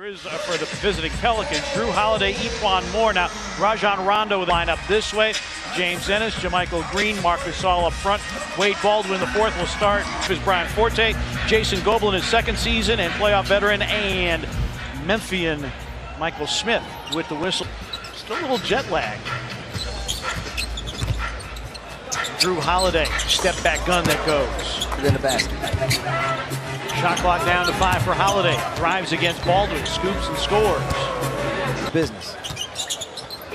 For the visiting Pelicans, Drew Holiday, Equan Moore. Now, Rajon Rondo with the lineup this way. James Ennis, JaMychal Green, Marc Gasol up front. Wade Baldwin, the fourth, will start. Is Brian Forte, Jason Goebel in his second season, and playoff veteran and Memphian Michael Smith with the whistle. Still a little jet lag. Drew Holiday, step back gun that goes. In the basket. Shot clock down to 5 for Holiday. Drives against Baldwin, scoops and scores. Business.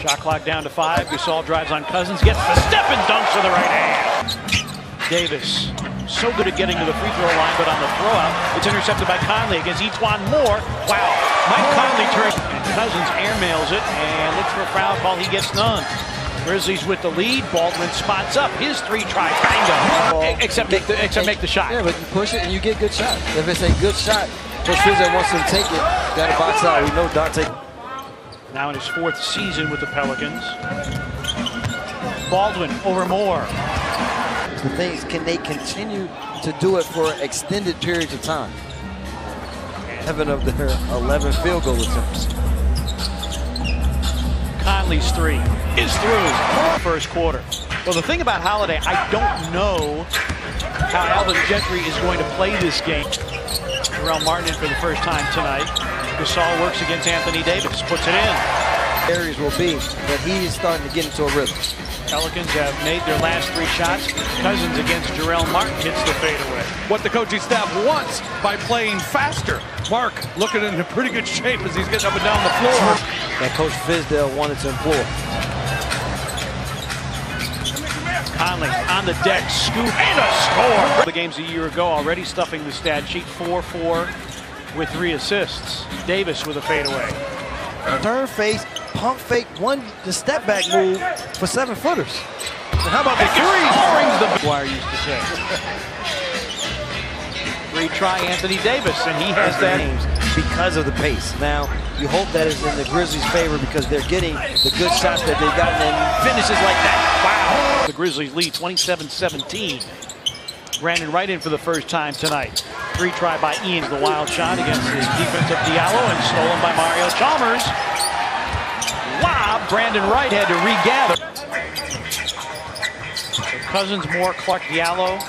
Shot clock down to 5. Gasol drives on Cousins, gets the step and dunks with the right hand. Davis, so good at getting to the free throw line, but on the throwout, it's intercepted by Conley against Equan Moore. Wow, Mike Conley turns, and Cousins airmails it and looks for a foul call. He gets none. Grizzlies with the lead. Baldwin spots up his three try. Bingo. Except make the shot. Yeah, but you push it and you get good shots. If it's a good shot, Coach Fizdale wants him to take it. Got to box out. We know Dante. Now in his fourth season with the Pelicans. Baldwin over Moore. The thing is, can they continue to do it for extended periods of time? 7 of their 11 field goal attempts. Conley's three is through. First quarter. Well, the thing about Holiday, I don't know how Alvin Gentry is going to play this game. Terrell Martin in for the first time tonight. Gasol works against Anthony Davis, puts it in. Areas will be that he is starting to get into a rhythm. Pelicans have made their last 3 shots. Cousins against Terrell Martin hits the fadeaway. What the coaching staff wants by playing faster. Mark looking in pretty good shape as he's getting up and down the floor. That Coach Fizdale wanted to employ. Conley on the deck, scoop and a score. The games a year ago already stuffing the stat sheet. 4-4 with 3 assists. Davis with a fadeaway. Turn face, pump fake, the step back move for 7-footers. And how about the three? Brings the Wire used to say. Retry Anthony Davis, and he has that because of the pace. Now, you hope that is in the Grizzlies' favor because they're getting the good shots that they've gotten and finishes like that. Wow. The Grizzlies lead 27-17. Brandon Wright in for the first time tonight. Retry by Ian, the wild shot against his defense of Diallo and stolen by Mario Chalmers. Wow, Brandon Wright had to regather. So Cousins, Moore, Clark Diallo,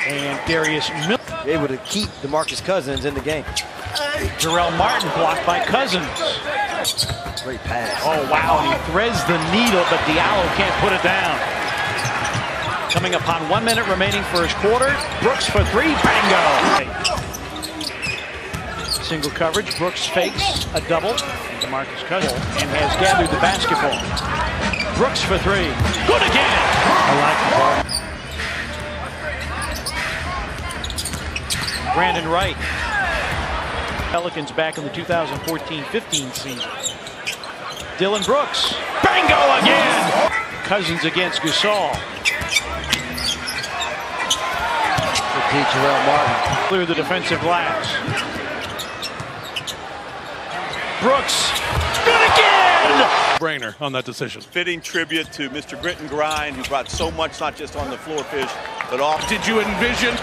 and Darius Miller. Able to keep DeMarcus Cousins in the game. Terrell Martin blocked by Cousins. Great pass. Oh, wow, and he threads the needle, but Diallo can't put it down. Coming upon 1 minute remaining first quarter. Brooks for 3, bango. Single coverage, Brooks fakes a double. DeMarcus Cousins and has gathered the basketball. Brooks for 3, good again. I like the ball. Brandon Wright. Pelicans back in the 2014-15 season. Dylan Brooks, bango again. Cousins against Gasol. Terrell Martin. Clear the defensive glass. Brooks, good again! Brainer on that decision. Fitting tribute to Mr. Grit and Grind, who brought so much, not just on the floor, Fish, but off. Could you have envisioned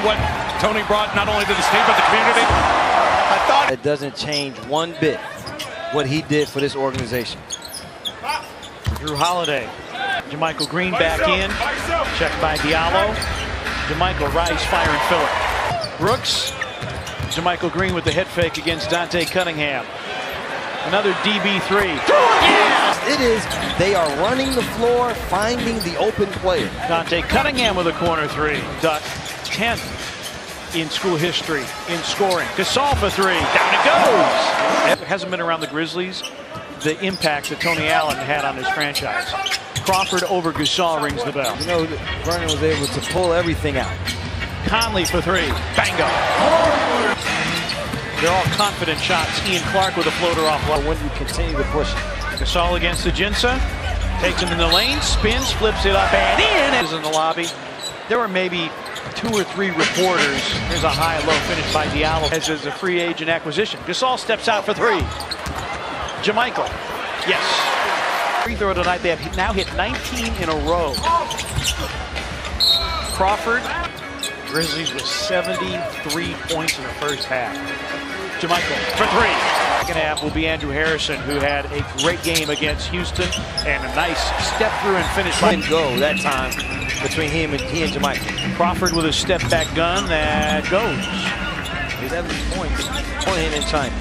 what Tony brought not only to the state, but the community? I thought it doesn't change one bit what he did for this organization. Drew Holiday. JaMychal Green back in. Checked by Diallo. JaMychal, rise, fire, and fill it. Brooks. JaMychal Green with the head fake against Dante Cunningham. Another DB3. Yes, it is. They are running the floor, finding the open player. Dante Cunningham with a corner 3. Duck 10th in school history in scoring. Gasol for 3. Down it goes. It hasn't been around the Grizzlies. The impact that Tony Allen had on his franchise. Crawford over Gasol rings the bell. You know, Vernon was able to pull everything out. Conley for 3. Bango. They're all confident shots. Ian Clark with a floater off. When you continue to push it. Gasol against Ajinça. Takes him in the lane, spins, flips it up and in. Is in the lobby. There were maybe 2 or 3 reporters. There's a high-low finish by Diallo as a free agent acquisition. Gasol steps out for 3. JaMychal. Yes. Free throw tonight. They have now hit 19 in a row. Crawford. Grizzlies with 73 points in the first half. JaMychal for three. Second half will be Andrew Harrison, who had a great game against Houston and a nice step through and finish. Didn't go that time between he and JaMychal. Crawford with a step back gun that goes. 7 points on him in China.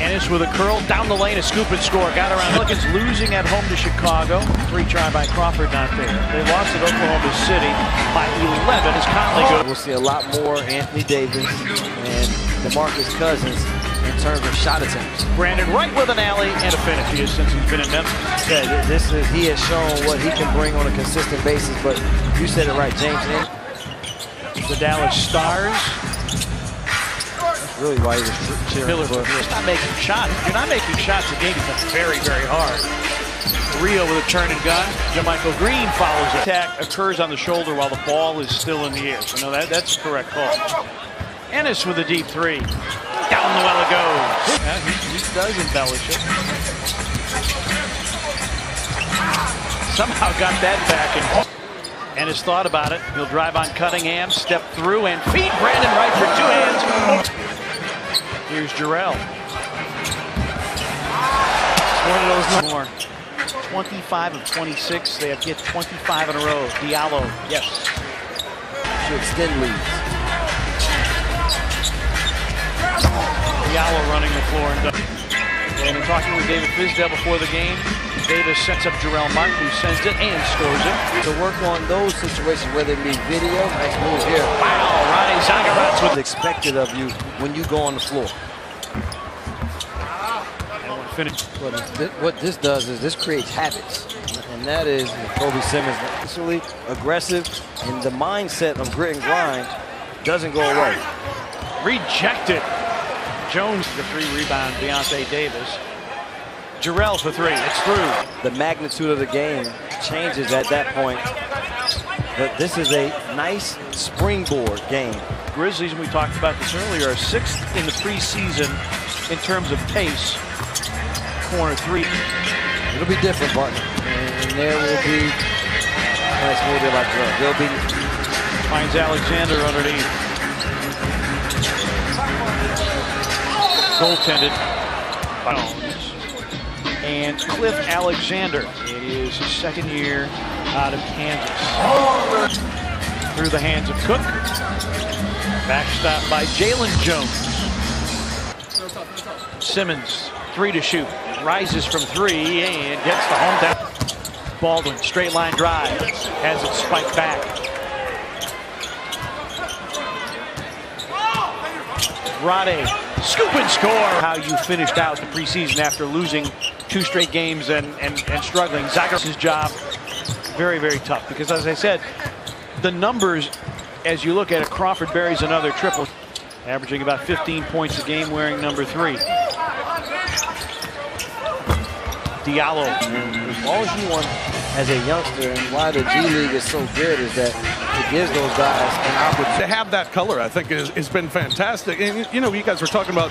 Ennis with a curl down the lane, a scoop and score. Got around. Pelicans losing at home to Chicago. 3 try by Crawford, not there. They lost at Oklahoma City by 11 as Conley goes. We'll see a lot more Anthony Davis and DeMarcus Cousins in terms of shot attempts. Brandon Wright with an alley and a finish. He has since he's been in Memphis. Yeah, he has shown what he can bring on a consistent basis, but you said it right, James. The Dallas Stars. Really why he was cheering for. He's not making shots. If you're not making shots, the game becomes very, very hard. Rio with a turn and gun. JaMychal Green follows it. Attack occurs on the shoulder while the ball is still in the air. So no, that's the correct call. Ennis with a deep 3. Down the well it goes. Yeah, he does embellish it. Somehow got that back and Ennis thought about it. He'll drive on Cunningham, step through and feed Brandon Wright for 2 hands. Here's Jarrell. One of those more. 25 of 26. They have hit 25 in a row. Diallo, yes. To extend leads. Diallo running the floor. And we're talking with David Fizdale before the game. Davis sets up Jarrell Martin, who sends it and scores it. To work on those situations, whether it be video, nice move here. Wow, Ronnie Zagarats with expected of you when you go on the floor. Finish. What this does is this creates habits, and that is Kobe Simmons actually aggressive, and the mindset of grit and grind doesn't go away. Rejected. Jones for 3 rebound. Deontay Davis. Jarrell for 3. It's through. The magnitude of the game changes at that point, but this is a nice springboard game. Grizzlies, and we talked about this earlier, are 6th in the preseason in terms of pace. Corner 3. It'll be different, partner. And there will be nice move there by Jarrell. There'll be finds Alexander underneath. Goaltended. And Cliff Alexander. It is his 2nd year out of Kansas. Through the hands of Cook. Backstop by Jalen Jones. Simmons, 3 to shoot. Rises from 3 and gets the hometown. Baldwin, straight line drive. Has it spiked back. Rade, scoop and score. How you finished out the preseason after losing 2 straight games and struggling. Zagarats' job, very, very tough. Because as I said, the numbers, as you look at it, Crawford buries another triple. Averaging about 15 points a game wearing number 3. Diallo. As long as you want, as a youngster, and why the G League is so good is that it gives those guys an opportunity. To have that color, I think, has been fantastic. And, you know, you guys were talking about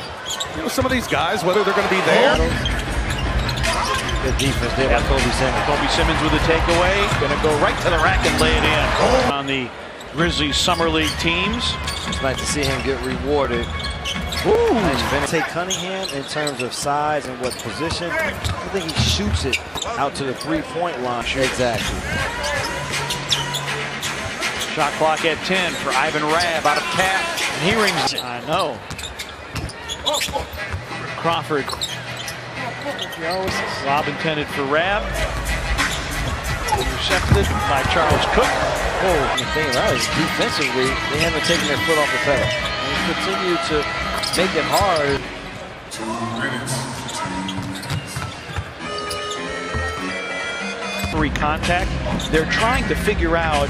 some of these guys, whether they're going to be there. Good defense there by Kobe Simmons. Kobe Simmons with a takeaway. Going to go right to the rack and lay it in. On the Grizzlies Summer League teams. It's nice to see him get rewarded. Ooh. Nice. Take Cunningham in terms of size and what position. I think he shoots it out to the 3-point line. Exactly. Shot clock at 10 for Ivan Rabb out of cap. And he rings. I know. Crawford. Lob intended for Rabb. Intercepted by Charles Cook. Oh, the thing about it is defensively, they haven't taken their foot off the pedal. And continue to make it hard. 2 minutes. 3 contact. They're trying to figure out,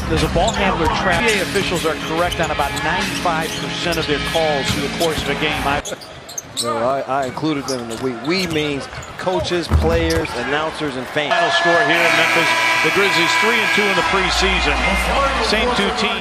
does a ball handler trap? NBA officials are correct on about 95% of their calls through the course of a game. So I included them in the we means coaches, players, announcers, and fans. Final score here in Memphis. The Grizzlies 3-2 in the preseason. Same 2 teams.